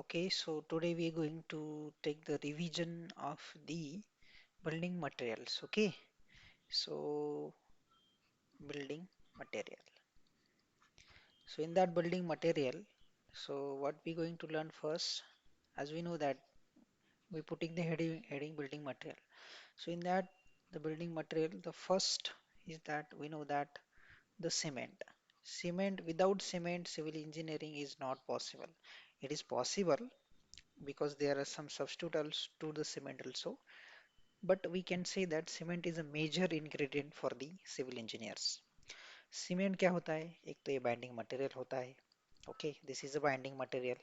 Okay, so today we are going to take the revision of the building materials. Okay, so building material. So in that building material, so what we going to learn first, as we know that we putting the heading building material. So in that the building material, the first is that we know that the cement. Cement without cement, civil engineering is not possible. It is possible because there are some substitutes to the cement also. But we can say that cement is a major ingredient for the civil engineers. Cement क्या होता है? एक तो ये binding material होता है. Okay, this is a binding material.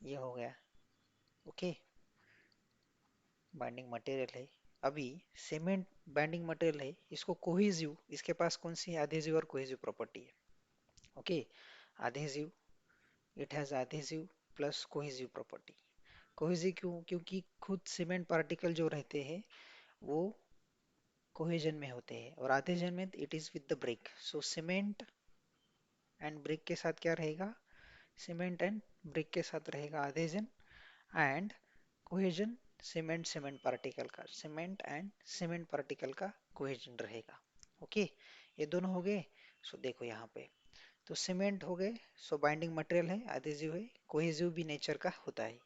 ये हो गया. ओके, बाइंडिंग मटेरियल है. अभी सीमेंट बाइंडिंग मटेरियल है, इसको कोहेसिव, इसके पास कौन सी एडहेसिव और कोहेसिव प्रॉपर्टी है? Okay, adhesive, it has adhesive plus cohesive property. Cohesive क्यों? क्योंकि खुद सीमेंट पार्टिकल जो रहते हैं वो कोहेजन में होते हैं, और एडहेजन में it is with the brick. So cement and brick के साथ क्या रहेगा? सीमेंट एंड ब्रिक के साथ रहेगा adhesion, and cohesion cement cement particle का, सीमेंट एंड सीमेंट पार्टिकल का कोहेजन रहेगा. ओके, ये दोनों हो गए. सो देखो यहाँ पे तो सीमेंट हो गए, सो बाइंडिंग मटेरियल है, एडहेसिव है, कोहेसिव भी नेचर का होता है.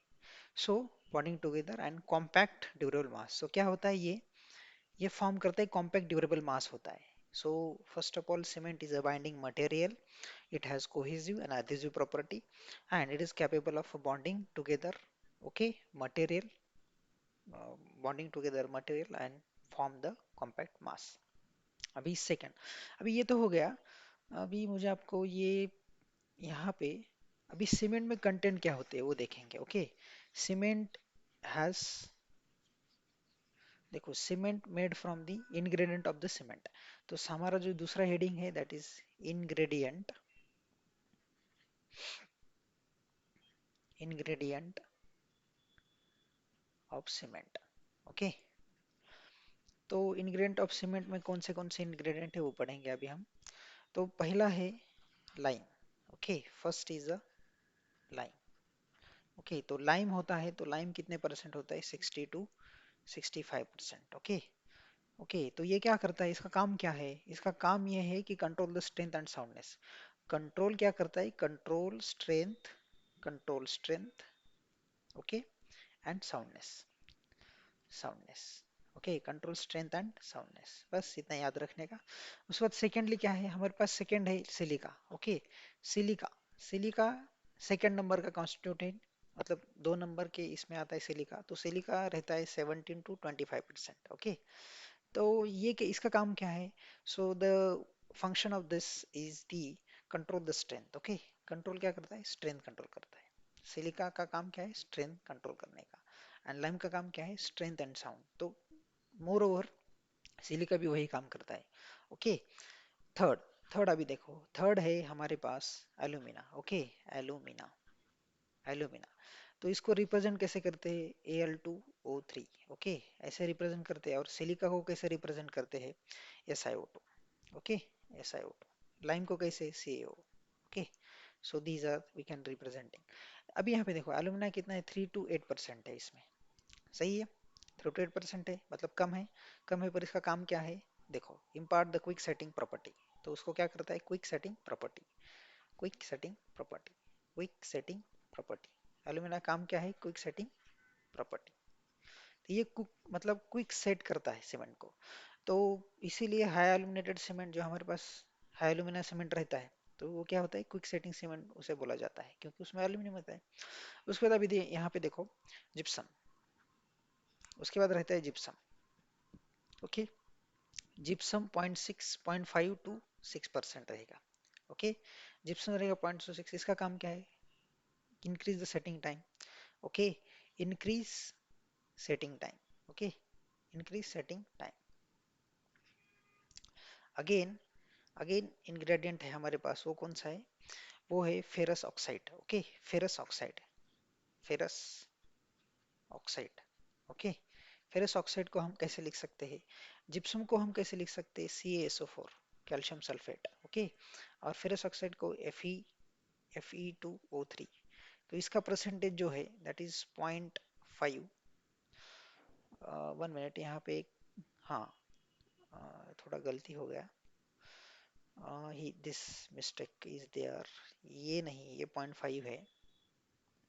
So bonding together and compact durable mass. So क्या होता है ये फॉर्म करता है कॉम्पैक्ट ड्यूरेबल मास होता है. So first of all cement is a binding material. It has cohesive and adhesive property, and it is capable of bonding together, okay, material, bonding together material and form the compact mass. अभी second, अभी ये तो हो गया. अभी मुझे आपको ये यहाँ पे अभी सीमेंट में कंटेंट क्या होते हैं वो देखेंगे. ओके, सीमेंट हैज, देखो cement made from the ingredient of the cement. तो हमारा जो दूसरा हेडिंग है that is ingredient, ingredient of cement. Okay, तो इंग्रेडिएंट ऑफ सीमेंट में कौन से इंग्रेडिएंट है वो पढ़ेंगे अभी हम. तो पहला है lime. Okay, first is a lime. Okay, तो लाइम होता है, तो लाइम कितने परसेंट होता है? 60 टू 65%. ओके. ओके, तो ये क्या करता है, इसका काम क्या है? इसका काम ये है कि control the strength and soundness. Control क्या करता है? Control strength, control strength, okay, and soundness, soundness. Okay, control strength and soundness, बस इतना याद रखने का. उसके बाद सेकेंडली क्या है हमारे पास? सेकेंड है silica. Okay, silica, silica second number का कॉन्स्टिट्यूटेंट, मतलब 2 नंबर के इसमें आता है सिलिका. तो सिलिका रहता है 17 to 25%. ओके, तो ये कि इसका काम क्या है? So the function of this is the control the strength. Okay, control क्या करता है? स्ट्रेंथ कंट्रोल करता है. सिलिका का काम क्या है? स्ट्रेंथ कंट्रोल करने का. एंड लाइम का काम क्या है? Strength and sound. तो मोर ओवर सिलिका भी वही काम करता है. ओके, थर्ड, थर्ड अभी देखो, थर्ड है हमारे पास एल्यूमिना. Okay, alumina, alumina. तो इसको रिप्रेजेंट कैसे करते हैं? Al2O3. ओके, ऐसे रिप्रेजेंट करते हैं. और सिलिका को कैसे रिप्रेजेंट करते हैं? SiO2. Okay, SiO2. लाइम को कैसे? CaO. Okay, so these are we can representing. अभी यहाँ पे देखो एल्यूमिना कितना है? 3 to 8% है इसमें. सही है, 3 to 8% है, मतलब कम है. कम है पर इसका काम क्या है? देखो, impart the quick setting property. तो उसको क्या करता है? Quick setting property, quick setting property, quick setting property. Alumina काम क्या है? Quick setting property. तो ये मतलब क्विक सेट करता है सीमेंट को. तो इसीलिए हाई एल्यूमिनेटेड सीमेंट जो हमारे पास हाई एल्यूमिना सीमेंट रहता है, तो वो क्या होता है? क्विक सेटिंग सीमेंट उसे बोला जाता है, क्योंकि उसमें एल्यूमिनियम होता है. उसके बाद अभी यहाँ पे देखो जिप्सम. उसके बाद रहता है जिप्सम. ओके, जिप्सम 0.5 to 6% रहेगा. ओके, जिप्सम रहेगा 0.6. इसका काम क्या है? Increase the setting time. Okay, increase setting time. Okay, increase setting time. Again, again ingredient है हमारे पास, वो कौन सा है? वो है ferrous oxide. Okay, ferrous oxide, ferrous oxide. Okay, ferrous oxide को हम कैसे लिख सकते हैं? जिप्सम को हम कैसे लिख सकते हैं? CaSO4, calcium sulphate. ओके, और फेरस ऑक्साइड को Fe, Fe2O3. तो इसका परसेंटेज जो है दैट इज 0.5। 1 मिनट यहाँ पे एक, हाँ, थोड़ा गलती हो गया। ही दिस मिस्टेक इज देयर, ये नहीं, ये 0.5 है।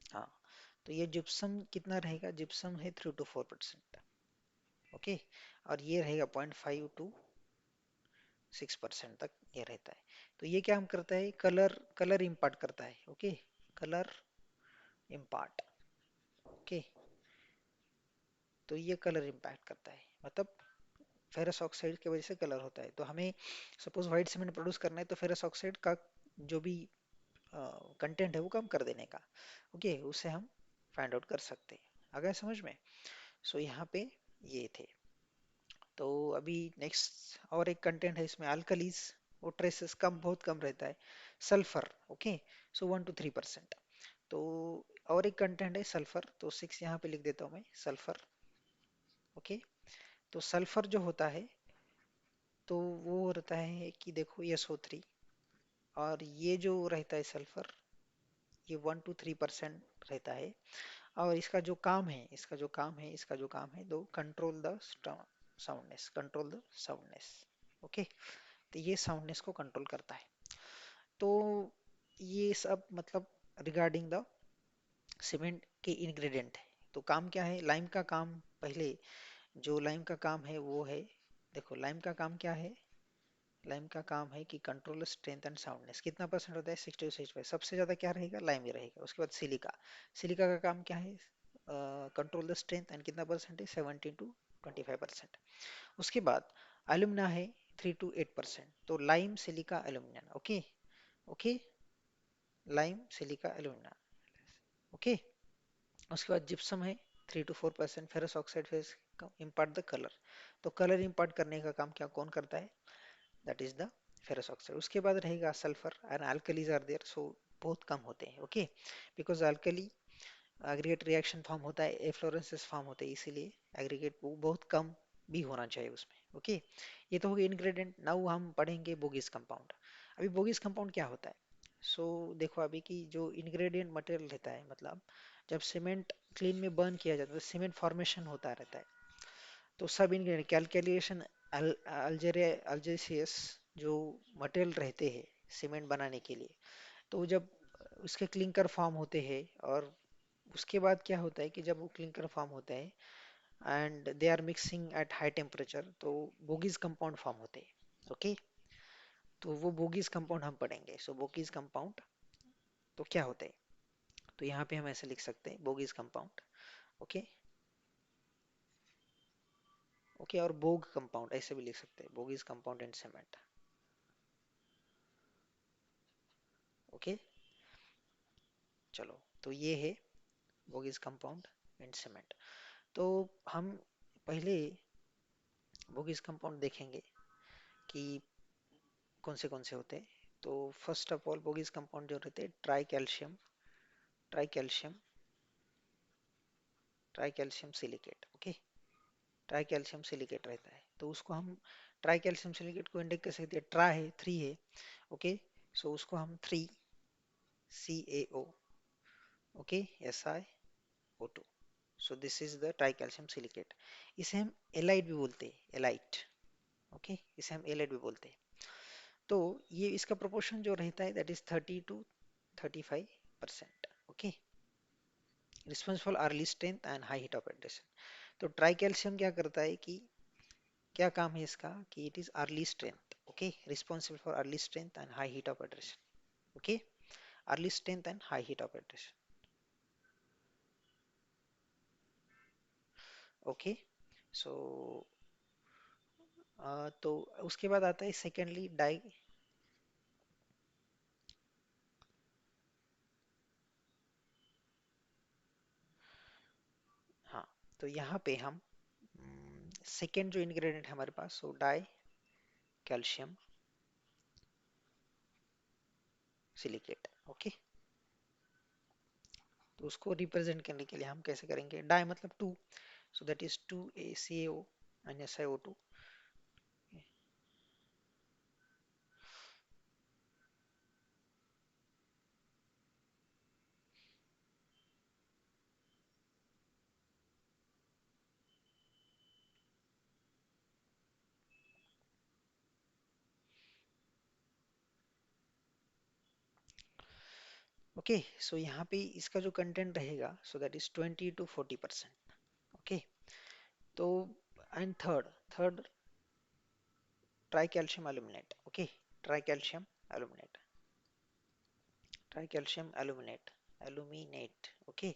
हाँ, तो ये जिप्सम कितना रहेगा, जिप्सम है 3 to 4%। ओके, और ये रहेगा 0.5 to 6% तक ये रहता है। तो ये क्या हम करता है, कलर कलर इम्पार्ट करता है। Okay, colour impart. ओके, तो ये कलर इम्पैक्ट करता है, मतलब फेरस ऑक्साइड की वजह से कलर होता है। तो हमें सपोज व्हाइट सीमेंट प्रोड्यूस करना है तो फेरस ऑक्साइड का जो भी कंटेंट है वो कम कर देने का। ओके, उससे हम फाइंड आउट कर सकते हैं। आ गया समझ में? सो यहाँ पे ये थे। तो अभी नेक्स्ट और एक कंटेंट है इसमें, अल्कलीज, वो ट्रेसेस कम, बहुत कम रहता है। Sulphur, okay, so 1 to 3%। तो और एक कंटेंट है सल्फर, तो 6 यहाँ पे लिख देता हूँ मैं, सल्फर। ओके, तो सल्फर जो होता है तो वो रहता है कि देखो SO3, और ये जो रहता है सल्फर, ये 1 to 3% रहता है। और इसका जो काम है, इसका जो काम है, दो control the soundness, control the soundness. Okay, तो ये साउंडनेस को कंट्रोल करता है। तो ये सब मतलब रिगार्डिंग द सीमेंट के इंग्रेडिएंट है। तो काम क्या है लाइम का काम, पहले जो लाइम का काम है वो है, देखो लाइम का काम क्या है, लाइम का काम है कि कंट्रोल स्ट्रेंथ एंड साउंडनेस। कितना परसेंट होता है, 60 to 65। सबसे ज्यादा क्या रहेगा, लाइम ही रहेगा। उसके बाद सिलिका, सिलिका का काम क्या है, कंट्रोल द स्ट्रेंथ एंड कितना परसेंट है, 17 to 25%। उसके बाद एल्यूमिना है 3 to 8%। तो lime, silica, alumina. Okay, okay, lime, silica, alumina. Okay, उसके बाद जिप्सम है 3 to 4%। Ferrous oxide face impart the colour. तो कलर इम्पार्ट करने का काम क्या कौन करता है, that is the ferrous oxide. उसके बाद रहेगा sulphur and alkalies are there, so बहुत कम होते हैं। Okay, because alkali aggregate reaction form होता है, एफ्लोरेंसेस फॉर्म होते हैं, इसीलिए एग्रीगेट वो बहुत कम भी होना चाहिए उसमें। ओके, ये तो हो गया इंग्रेडिएंट। नाउ हम पढ़ेंगे बोगिस कंपाउंड। अभी बोगिस कंपाउंड क्या होता है, सो देखो अभी की जो इंग्रेडिएंट मटेरियल रहता है, मतलब जब सीमेंट क्लीन में बर्न किया जाता है तो सीमेंट फॉर्मेशन होता रहता है। तो सब इंग्रेडिएंट कैलकुलेशन, अल्जेसियस जो मटेरियल रहते हैं सीमेंट बनाने के लिए, तो जब उसके क्लिंकर फॉर्म होते हैं, और उसके बाद क्या होता है कि जब वो क्लिंकर फॉर्म होता है and they are mixing at high temperature, तो बोगीज कंपाउंड फॉर्म होते हैं। ओके, तो वो बोगीज कंपाउंड हम पढ़ेंगे। सो बोगीज कंपाउंड तो क्या होते हैं, तो यहाँ पे हम ऐसे लिख सकते हैं बोगीज कंपाउंड। ओके, ओके, और बोग कंपाउंड ऐसे भी लिख सकते हैं, bogies compound and cement. Okay, चलो, तो ये है बोगीज कंपाउंड एंड सीमेंट। तो हम पहले बोगीज कंपाउंड देखेंगे कि कौन से होते हैं। तो first of all bogies compound जो रहते हैं, try calcium, try calcium, try calcium silicate. Okay, tri calcium silicate रहता है, तो उसको हम ट्राई कैल्शियम सिलिकेट को इंडेक्स कैसे दिया, ट्राई है 3 है। ओके, सो उसको हम 3CaO, okay, SiO2। So this is the try calcium silicate. इसे हम एलाइट भी बोलते हैं, एलाइट। ओके, इसे हम एलाइट भी बोलते हैं। तो ये इसका प्रोपोर्शन जो रहता है that is 30 to 35%। Okay, responsible early strength and high heat of addition. तो ट्राई कैल्शियम क्या करता है कि, क्या काम है इसका, कि it is early strength. Okay, responsible for early strength and high heat of addition. Okay, early strength and high heat of addition. Okay, so तो उसके बाद आता है सेकेंडली डाई। हाँ, तो यहाँ पे हम सेकेंड जो इंग्रेडिएंट है हमारे पास, सो डाई कैल्शियम सिलिकेट। ओके, तो उसको रिप्रेजेंट करने के लिए हम कैसे करेंगे, डाई मतलब two, so that is 2ACAO and SiO2। Okay, so यहाँ पे इसका जो कंटेंट रहेगा so that is 20 to 40%। Okay, तो and third tri calcium aluminate. Okay, tri calcium aluminate, tri calcium aluminate. Okay,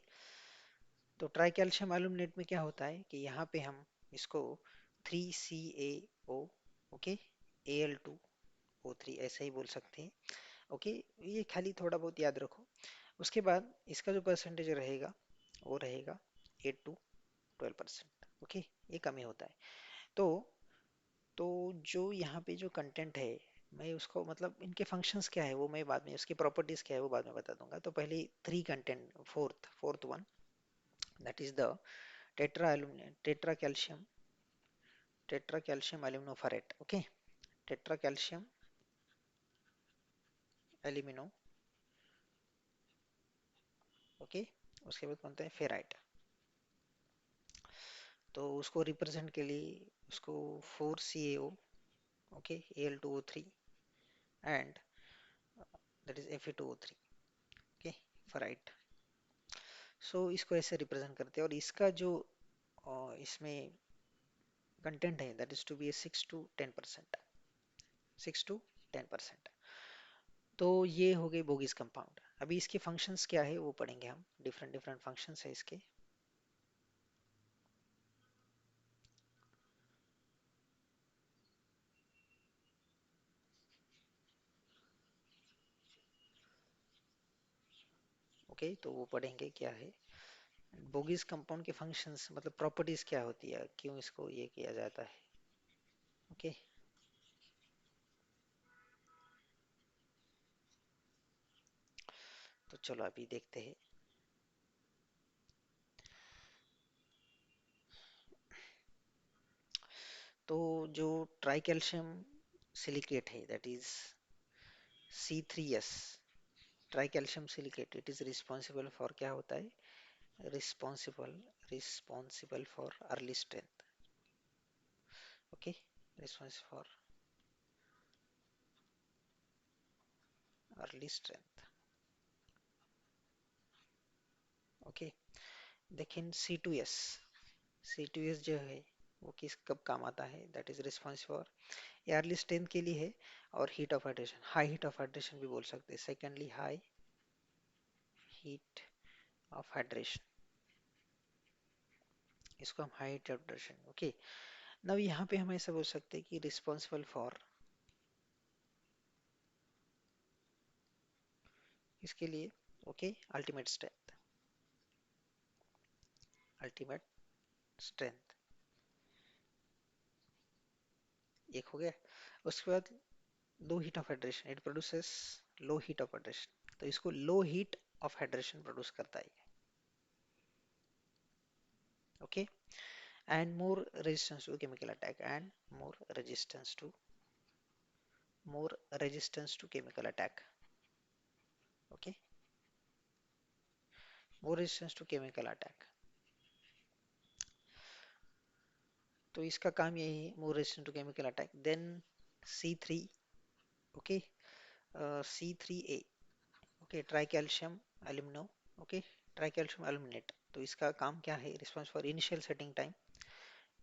तो ट्राई कैल्शियम एल्यूमिनेट में क्या होता है कि यहाँ पे हम इसको 3CaO, ओके, Al2O3 ऐसे ही बोल सकते हैं। ओके, ये खाली थोड़ा बहुत याद रखो। उसके बाद इसका जो परसेंटेज रहेगा वो रहेगा 8 to 12%। ओके, ये कम ही होता है। तो तो जो यहाँ पे जो कंटेंट है, मैं उसको मतलब इनके फंक्शंस क्या है वो मैं बाद में, उसकी प्रॉपर्टीज क्या है वो बाद में बता दूंगा। तो पहले three content, fourth one, that is the tetra aluminate, tetra calcium aluminoferrite. Okay, tetra calcium alumino, okay. उसके बाद कौन सा है, फेराइट। तो उसको रिप्रेजेंट के लिए उसको 4CaO, okay, Al2O3 and that is Fe2O3, okay, ferrite. So इसको ऐसे रिप्रेजेंट करते हैं, और इसका जो इसमें कंटेंट है that is to be 6 to 10%, 6 to 10%। तो ये हो गई बोगिस कंपाउंड। अभी इसके फंक्शंस क्या है वो पढ़ेंगे हम, डिफरेंट डिफरेंट फंक्शंस है इसके। ओके, तो वो पढ़ेंगे क्या है बोगिस कंपाउंड के फंक्शंस, मतलब प्रॉपर्टीज क्या होती है, क्यों इसको ये किया जाता है। ओके, तो चलो अभी देखते हैं। तो जो ट्राई कैल्शियम सिलिकेट है that is C3S, try calcium silicate, it is responsible for क्या होता है, responsible for early strength. Okay, responsible for early strength. Okay, लेकिन C2S, C2S जो है वो किस कब काम आता है, that is responsible for early strength के लिए है, और heat of hydration, high heat of hydration भी बोल सकते हैं। Secondly high heat of hydration, इसको हम high heat of hydration. Okay, now यहाँ पे हम ऐसा बोल सकते हैं कि रिस्पॉन्सिबल फॉर, इसके लिए, okay, ultimate strength, ultimate strength एक हो गया। उसके बाद low heat of hydration, it produces low heat of hydration, तो इसको low heat of hydration produce करता है। Okay, and more resistance to chemical attack, and more resistance to, more resistance to chemical attack. Okay, more resistance to chemical attack, तो इसका काम यही है, more resistance to chemical attack. Then C3, okay, C3A, okay, tri calcium alumino, okay, tri calcium aluminate. तो इसका काम क्या है, response for initial setting time.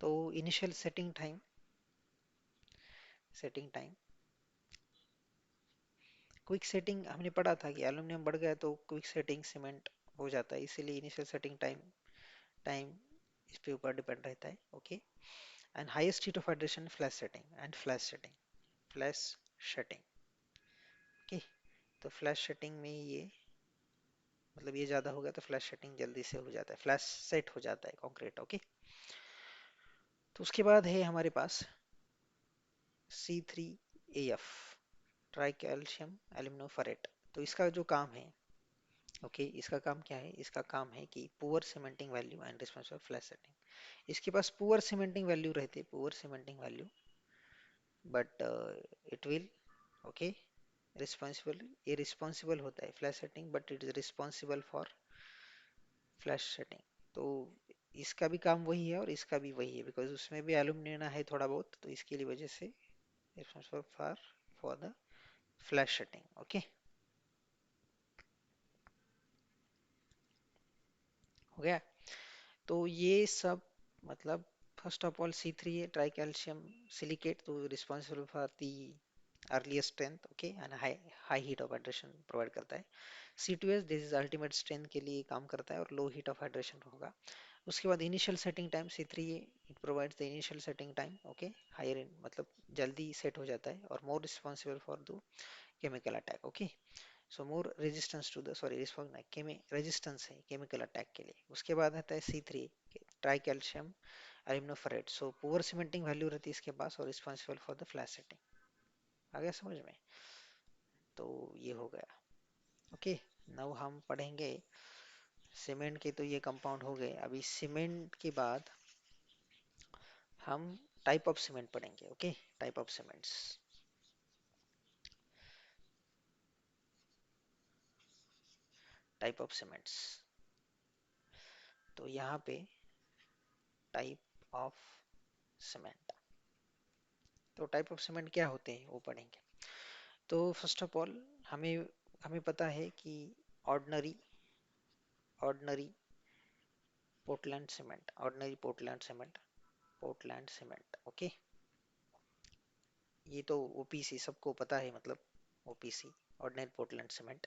तो initial setting time quick setting हमने पढ़ा था कि एल्यूमिनियम बढ़ गया तो क्विक सेटिंग सीमेंट हो जाता है, इसीलिए इनिशियल सेटिंग टाइम टाइम इस पे ऊपर डिपेंड रहता है। Okay, and highest heat of hydration flash setting. Okay, तो फ्लैश सेटिंग में ये मतलब ये ज्यादा हो गया तो फ्लैश सेटिंग जल्दी से हो जाता है, फ्लैश सेट हो जाता है कॉन्क्रीट। ओके, तो उसके बाद है हमारे पास C3AF, ट्राई कैल्शियम एल्यूमिनोफेरेट। तो इसका जो काम है, ओके, इसका काम क्या है, इसका काम है कि poor cementing value and responsible flash setting. इसके पास पुअर सीमेंटिंग वैल्यू रहते, poor cementing value, but it will, okay, responsible, ये रिस्पॉन्सिबल होता है flash setting, but it is responsible for flash setting. तो इसका भी काम वही है और इसका भी वही है, बिकॉज उसमें भी एल्यूमिनियम है थोड़ा बहुत, तो इसके लिए वजह से responsible for the flash setting. Okay, हो गया। तो ये सब मतलब फर्स्ट ऑफ ऑल C3 है ट्राई कैल्शियम सिलिकेट, तो responsible for the earliest strength, okay, and high high heat of hydration provide करता है। C2S this is ultimate strength के लिए काम करता है और लो हीट ऑफ हाइड्रेशन होगा। उसके बाद initial setting time C3 it provides the initial setting time, okay, higher मतलब जल्दी सेट हो जाता है और more responsible for the chemical attack, okay. So more resistance to the sorry response केमी रेजिस्टेंस है केमिकल अटैक के लिए। उसके बाद आता है C3 tri calcium aluminoferrite, so poor cementing value रहती है इसके पास और responsible for the flash setting. आ गया समझ में? तो ये हो गया, ओके। नाउ हम पढ़ेंगे सीमेंट के, तो ये कंपाउंड हो गए। अभी सीमेंट के बाद हम टाइप ऑफ सीमेंट पढ़ेंगे, okay. Type of cements, type of cements. तो यहाँ पे टाइप ऑफ सीमेंट, तो टाइप ऑफ सीमेंट क्या होते हैं वो पढ़ेंगे। तो फर्स्ट ऑफ ऑल हमें हमें पता है कि ordinary ordinary Portland cement, ordinary Portland cement, Portland cement, okay. ये तो ओपीसी सबको पता है, मतलब OPC ordinary Portland cement.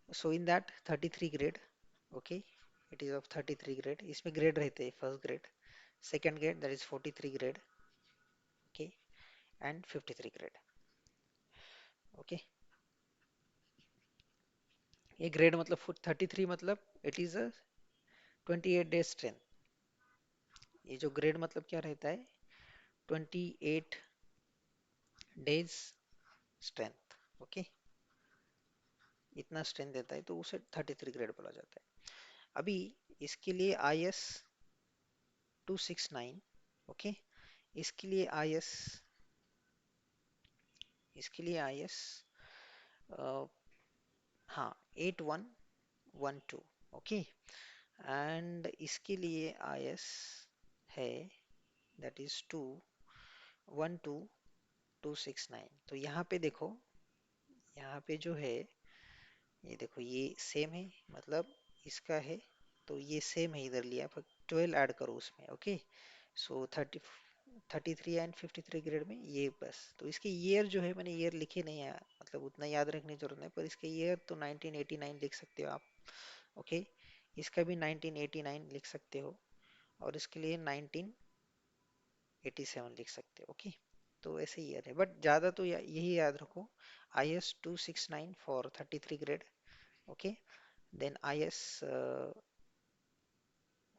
So in that 33 grade, okay, it is of 33 grade. इसमें ग्रेड रहते हैं, first grade, second grade that is 43 grade, okay, and 53 grade, okay. ये ग्रेड मतलब 33 मतलब it is a 28 days strength. ये जो grade मतलब क्या रहता है, 28 डेज स्ट्रेंथ, ओके, इतना स्ट्रेंथ देता है तो उसे 33 ग्रेड बोला जाता है। अभी इसके लिए IS 269, ओके, इसके लिए IS इसके लिए IS हाँ 8112, ओके, एंड इसके लिए IS है दैट इज 212269। तो यहाँ पे देखो, यहाँ पे जो है ये देखो ये सेम है, मतलब इसका है तो ये सेम है, इधर लिया पर 12 ऐड करो उसमें, ओके। सो 33 एंड 53 ग्रेड में ये बस। तो इसके ईयर जो है मैंने ईयर लिखे नहीं है, मतलब उतना याद रखने की जरूरत नहीं, पर इसके ईयर तो 1989 लिख सकते हो आप, ओके। इसका भी 1989 लिख सकते हो और इसके लिए 1987 लिख सकते हो, ओके। तो ऐसे ईयर है, बट ज्यादा तो यही याद रखो, IS 269 for 33 grade, okay, then IS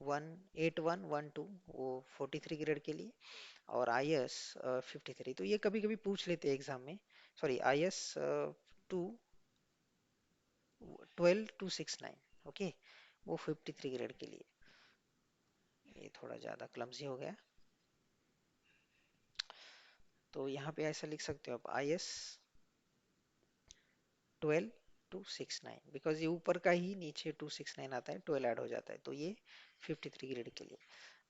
18112 वो 43 ग्रेड के लिए, और IS 53, तो ये कभी कभी पूछ लेते हैं एग्जाम में, सॉरी IS टू 12269, ओके, वो 53 ग्रेड के लिए। ये थोड़ा ज्यादा क्लमजी हो गया, तो यहाँ पे ऐसा लिख सकते हो आप IS 12269, बिकॉज ये ऊपर का ही नीचे 269 आता है, 12 ऐड हो जाता है, तो ये 53 ग्रेड के लिए।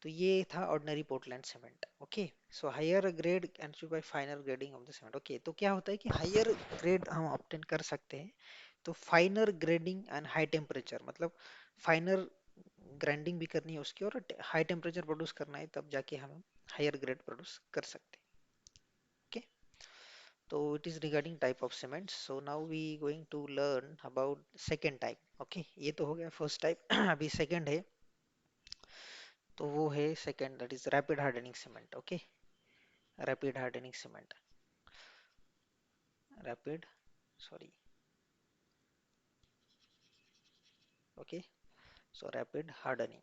तो ये था ordinary Portland cement, okay. So higher grade and by finer grading of the cement, okay. तो क्या होता है कि हायर ग्रेड हम ऑब्टेन कर सकते हैं, तो फाइनर ग्रेडिंग एंड हाई टेम्परेचर, मतलब फाइनर ग्राइंडिंग भी करनी है उसकी और हाई टेम्परेचर प्रोड्यूस करना है, तब जाके हम हायर ग्रेड प्रोड्यूस कर सकते हैं, ओके। तो it is regarding type of cement. So now we going to learn about second type, okay। ये तो हो गया फर्स्ट टाइप। अभी सेकंड है, तो वो है second that is rapid hardening cement, okay. Rapid hardening cement, rapid sorry, okay. So rapid hardening,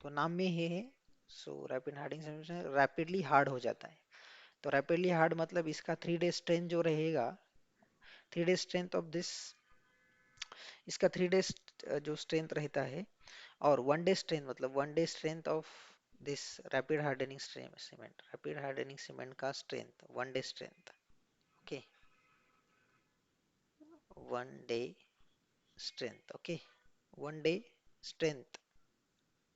तो नाम में ही है। सो rapid hardening cement rapidly hard हो जाता है। तो रैपिडली हार्ड मतलब इसका 3 डे स्ट्रेंथ जो रहेगा, 3 डे स्ट्रेंथ ऑफ दिस, इसका 3 डे जो स्ट्रेंथ रहता है, और 1 डे स्ट्रेंथ मतलब 1 day strength of this rapid hardening cement, rapid hardening cement का strength 1 day strength, okay, 1 day strength, okay, 1 day strength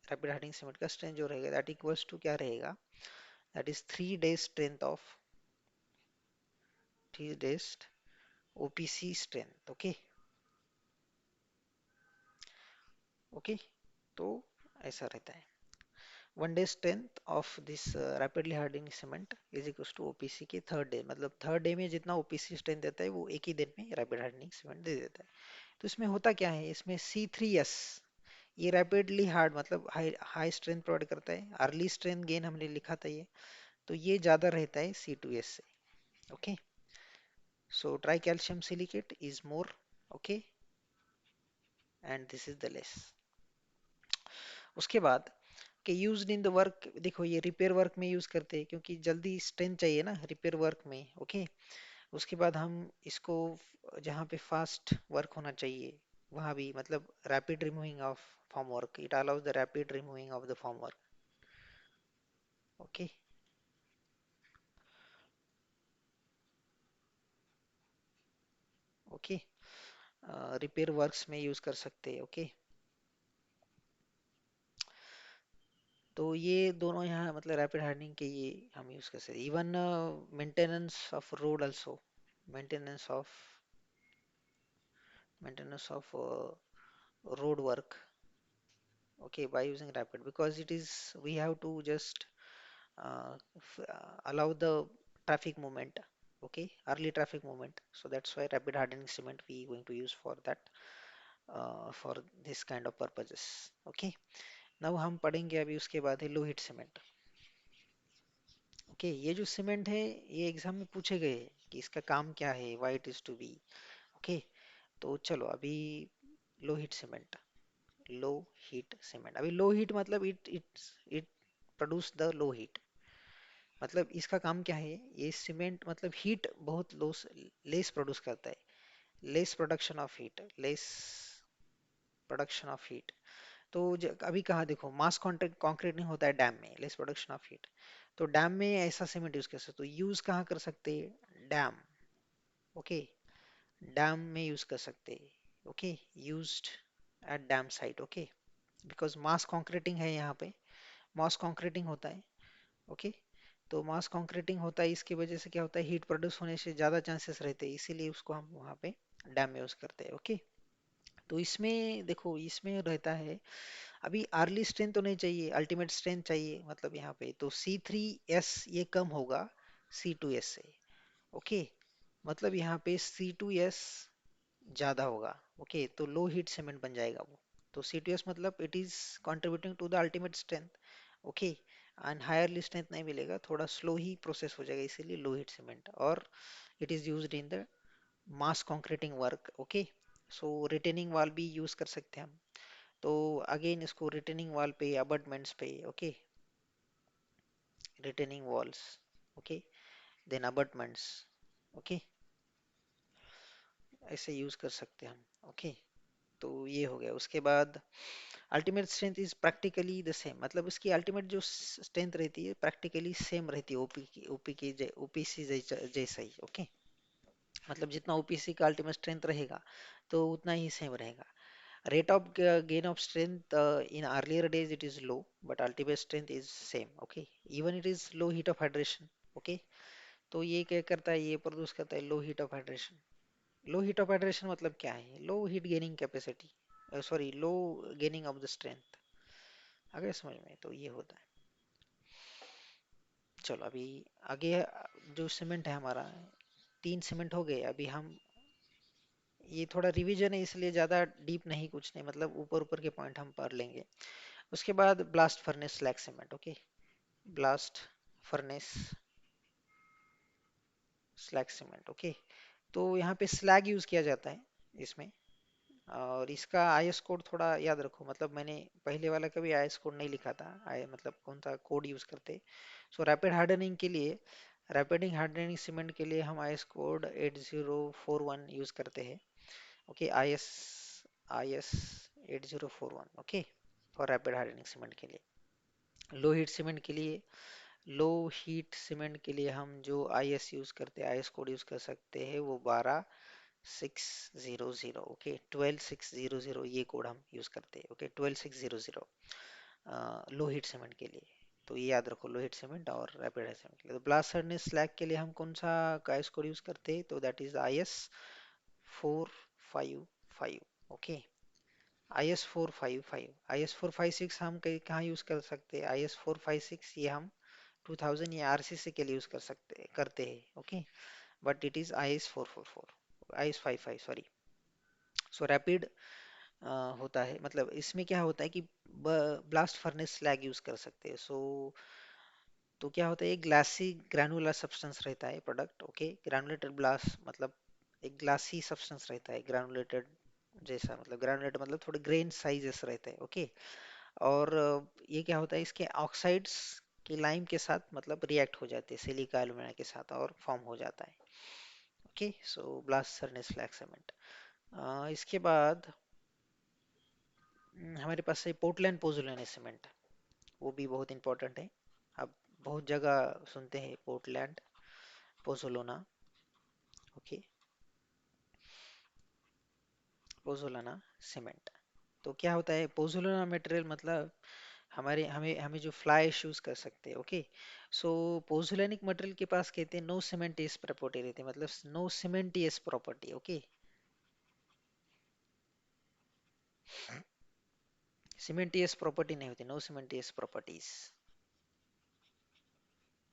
rapid hardening cement का स्ट्रेंथ जो रहेगा दैट इक्वल्स टू क्या रहेगा, that is 3 day strength of 3 day OPC strength, okay. Okay, तो ऐसा रहता है। One day strength of this rapidly hardening cement is equal to OPC के थर्ड डे, मतलब थर्ड डे में जितना ओपीसी स्ट्रेंथ देता है वो एक ही दिन में रैपिड हार्डनिंग सीमेंट दे देता है। तो इसमें होता क्या है, इसमें C3S ये रैपिडली हार्ड मतलब हाई हाई स्ट्रेंथ प्रोवाइड करता है। अर्ली स्ट्रेंथ गेन हमने लिखा था ये, तो ये ज्यादा रहता है C2S से। Okay, so try calcium silicate is more, okay, and this is the less. उसके बाद कि यूज्ड इन द वर्क, देखो ये रिपेयर वर्क में यूज करते हैं क्योंकि जल्दी स्ट्रेंथ चाहिए ना रिपेयर वर्क में। ओके, उसके बाद हम इसको जहाँ पे फास्ट वर्क होना चाहिए वहाँ भी, मतलब rapid removing of form work, it allows the rapid removing of the form work. Okay, okay, repair works में यूज कर सकते हैं। ओके, तो ये दोनों यहाँ मतलब रैपिड हार्डनिंग के ये हम यूज कर सकते हैं। Even maintenance of road also, maintenance of maintenance of road work, okay, by using rapid, because it is we have to just allow the traffic movement, okay, early traffic movement, so that's why rapid hardening cement we going to use for that, for this kind of purposes। okay, now हम पढ़ेंगे अभी उसके बाद है लो heat cement. Okay, ये जो cement है ये एग्जाम में पूछे गए हैं कि इसका काम क्या है, why it is to be. Okay, तो चलो अभी low heat cement, low heat cement, अभी लो हीट मतलब it produce the low heat, मतलब इसका काम क्या है, ये सीमेंट मतलब हीट बहुत लो लेस प्रोड्यूस करता है, less production of heat, less production of heat. तो अभी कहा देखो मास कॉन्ट्रैक्ट कंक्रीटिंग होता है डैम में, लेस प्रोडक्शन ऑफ हीट, तो डैम में ऐसा सीमेंट यूज कर सकते, तो यूज कहाँ कर सकते हैं, डैम। ओके, डैम में यूज कर सकते हैं। Okay, used eight dam site. Okay, because mass concreting है यहाँ पे, मास कॉन्क्रीटिंग होता है। ओके, तो मास कॉन्क्रीटिंग होता है, इसकी वजह से क्या होता है, हीट प्रोड्यूस होने से ज्यादा चांसेस रहते हैं, इसीलिए उसको हम वहाँ पे डैम में यूज करते हैं। ओके, तो इसमें देखो इसमें रहता है, अभी अर्ली स्ट्रेंथ तो नहीं चाहिए, अल्टीमेट स्ट्रेंथ चाहिए, मतलब यहाँ पे तो C3S ये कम होगा C2S से। ओके, मतलब यहाँ पे C2S ज्यादा होगा। ओके, तो लो हीट सीमेंट बन जाएगा वो, तो C2S मतलब it is contributing to the ultimate strength. Okay, and highly strength नहीं मिलेगा, थोड़ा स्लो ही प्रोसेस हो जाएगा, इसीलिए लो हीट सीमेंट, और it is used in the mass concreting work. Okay, so retaining wall भी यूज कर सकते हैं हम, तो अगेन इसको रिटेनिंग वॉल पे, अबटमेंट्स पे, okay, retaining walls, okay, then abutments, okay, ऐसे यूज कर सकते हैं हम। ओके, तो ये हो गया। उसके बाद ultimate strength is practically the same, मतलब उसकी अल्टीमेट जो स्ट्रेंथ रहती है प्रैक्टिकली सेम रहती है ओपी की ओपीसी जैसा ही। ओके, मतलब जितना ओपीसी का अल्टीमेट स्ट्रेंथ रहेगा तो उतना ही सेम रहेगा। Rate of gain of strength in earlier days it is low, but ultimate strength is same. Okay, even it is low heat of hydration. Okay, तो ये क्या करता है, ये प्रोड्यूस करता है लो heat of hydration. Low heat of hydration मतलब क्या है, low heat gaining capacity, sorry low gaining of the strength, अगर समझ में, तो ये होता है। चलो अभी आगे जो सीमेंट है हमारा, तीन सीमेंट हो गए, अभी हम ये थोड़ा रिवीजन है इसलिए ज्यादा डीप नहीं, कुछ नहीं, मतलब ऊपर ऊपर के पॉइंट हम पढ़ लेंगे। उसके बाद blast furnace slag cement. Okay, blast furnace slag cement. Okay, तो यहाँ पे स्लैग यूज किया जाता है इसमें, और इसका आईएस कोड थोड़ा याद रखो, मतलब मैंने पहले वाला कभी आईएस कोड नहीं लिखा था, आई मतलब कौन सा कोड यूज करते। सो रैपिड हार्डनिंग के लिए, रैपिड हार्डनिंग सीमेंट के लिए हम आईएस कोड 8041 यूज करते हैं। Okay, IS IS 8041, okay, for rapid hardening cement के लिए। लो हीट सीमेंट के लिए, लो हीट सीमेंट के लिए हम जो आईएस यूज करते हैं, आईएस कोड यूज कर सकते हैं वो 12600। ओके, 12600 ये कोड हम यूज करते हैं। ओके, 12600 लो हीट सीमेंट के लिए, तो ये याद रखो, लो हीट सीमेंट और रैपिड हार्ड सीमेंट के लिए। तो ब्लास्ट फर्नेस स्लैग के लिए हम कौन सा आईएस कोड यूज करते हैं, तो that is IS 455। Okay, IS 455 हम कहीं कहाँ यूज कर सकते हैं? IS 456 ये हम 2000 या आरसीसी के लिए यूज कर सकते करते हैं, okay. But it is IS 444, IS 55, sorry. So rapid होता है, मतलब इसमें क्या होता है कि ब्लास्ट फर्नेस स्लैग यूज कर सकते हैं। सो तो क्या होता है, एक ग्लासी ग्रैनुलर सब्सटेंस रहता है प्रोडक्ट, ओके। ग्रैनुलेटेड ब्लास्ट मतलब एक ग्लासी सब्सटेंस रहता है, ग्रैनुलेटेड जैसा, मतलब ग्रैनुलेटेड मतलब थोड़े ग्रेन साइजेस रहते हैं, ओके। और ये क्या होता है, इसके ऑक्साइड्स की लाइम के साथ मतलब रिएक्ट हो जाते हैं सिलिका एल्यूमिना के साथ और फॉर्म हो जाता है, ओके। सो ब्लास्ट फर्नेस स्लैग सीमेंट। इसके बाद हमारे पास है पोर्टलैंड पोजोलाना सीमेंट। वो भी बहुत इंपॉर्टेंट है। आप बहुत जगह सुनते हैं Portland pozzolana, okay. Pozzolana cement. तो क्या होता है पोजोलाना मटेरियल, मतलब हमारे हमें हमें जो फ्लाई इश्यूज कर सकते हैं, ओके। सो पोजोलानिक मटेरियल के पास कहते हैं नो सीमेंटियस प्रॉपर्टी रहती है, मतलब नो सीमेंटियस प्रॉपर्टी, ओके। सीमेंटियस प्रॉपर्टी नहीं होती, नो सीमेंटियस प्रॉपर्टीज,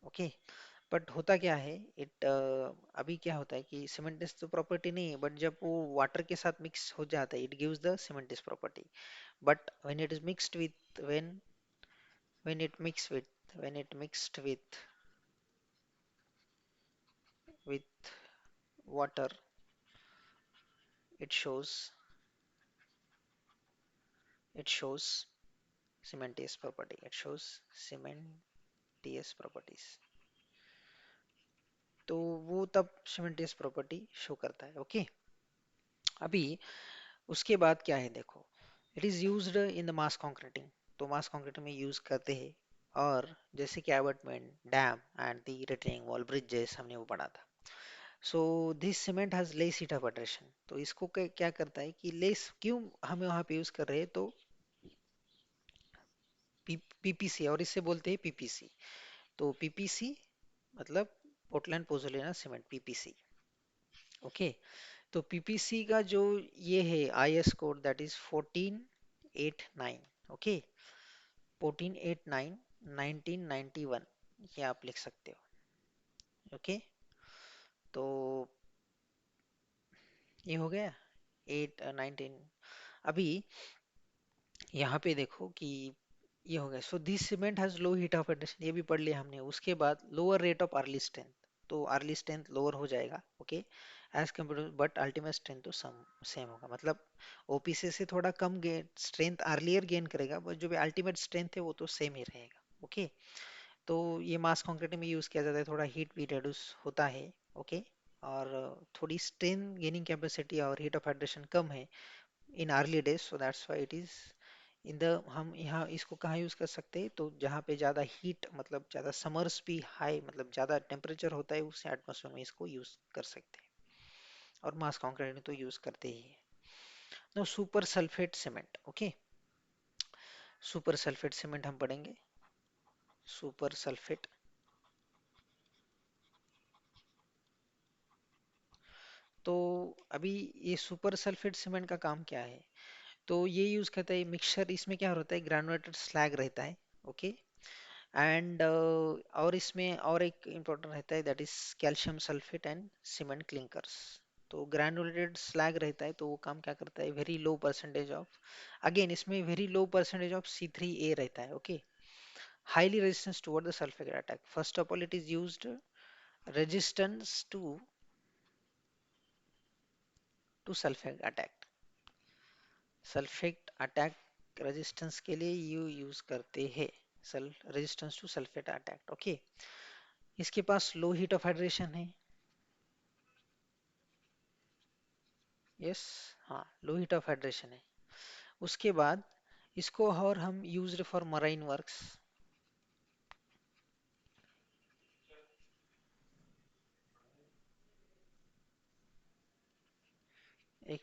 ओके। बट होता क्या है, इट अभी क्या होता है कि सीमेंटियस तो प्रॉपर्टी नहीं है, बट जब वो वाटर के साथ मिक्स हो जाता है it gives the cementitious property. But when it is mixed with when it mix with when it mixed with water, it shows cementitious property, it shows cementitious properties। तो वो तब cementitious property शो करता है, okay. अभी उसके बाद क्या है देखो, it is used in the mass concreting. तो मास कंक्रीटिंग में यूज करते हैं। और जैसे कि abutment, dam and the retaining wall, bridges हमने वो पढ़ा था। सो this cement has less heat of attraction. तो इसको क्या करता है कि लेस क्यों हमें वहां पे यूज कर रहे हैं, तो पीपीसी, और इससे बोलते हैं पीपीसी। तो पीपीसी मतलब Portland pozzolana cement, PPC, okay. तो पीपीसी का जो ये है IS code, that is 1489, okay. 1489 1991, ये आप लिख सकते हो, ओके। तो ये हो गया 8 19। अभी यहाँ पे देखो कि ये हो गया। So this cement has low heat of addition, ये भी पढ़ लिया हमने। उसके बाद lower rate of early strength, तो अर्ली स्ट्रेंथ लोअर हो जाएगा, okay, as compare to, but ultimate strength तो सेम होगा, मतलब ओपीसी से थोड़ा कम गेन स्ट्रेंथ अर्लियर गेन करेगा, बट जो भी अल्टीमेट स्ट्रेंथ है वो तो सेम ही रहेगा, ओके। तो ये मास कंक्रीटिंग में यूज किया जाता है, थोड़ा हीट भी रिड्यूस होता है, ओके। और थोड़ी स्ट्रेन गेनिंग कैपेसिटी और हीट ऑफ हाइड्रेशन कम है in early days, so that's why it is in the. हम यहाँ इसको कहाँ यूज कर सकते हैं, तो जहाँ पे ज्यादा हीट, मतलब ज्यादा समर्स भी हाई, मतलब ज्यादा टेम्परेचर होता है उस एटमोसफेयर में इसको यूज कर सकते हैं। और मास कंक्रीट में तो यूज करते ही है। No super sulphate cement, okay. Super sulphate cement हम पढ़ेंगे। Super sulphate. तो अभी ये सुपर सल्फेट सीमेंट का काम क्या है, तो ये यूज करता है मिक्सचर। इसमें क्या होता है, ग्रेनुलेटेड स्लैग रहता है, ओके। एंड और इसमें और एक इम्पोर्टेंट रहता है, that is calcium sulphate and cement clinkers. तो ग्रैनुलेटेड स्लैग रहता है, तो वो काम क्या करता है, very low percentage of, again इसमें very low percentage of C3A रहता है, okay. Highly resistance toward the sulphate attack. First of all it is used resistance to sulphate attack. Sulphate attack resistance के लिए यू यूज करते हैं, सल resistance to sulphate attack, okay. इसके पास लो heat of hydration है, यस, हाँ, लो heat of hydration है। उसके बाद इसको और हम यूज्ड फॉर मराइन वर्क्स। एक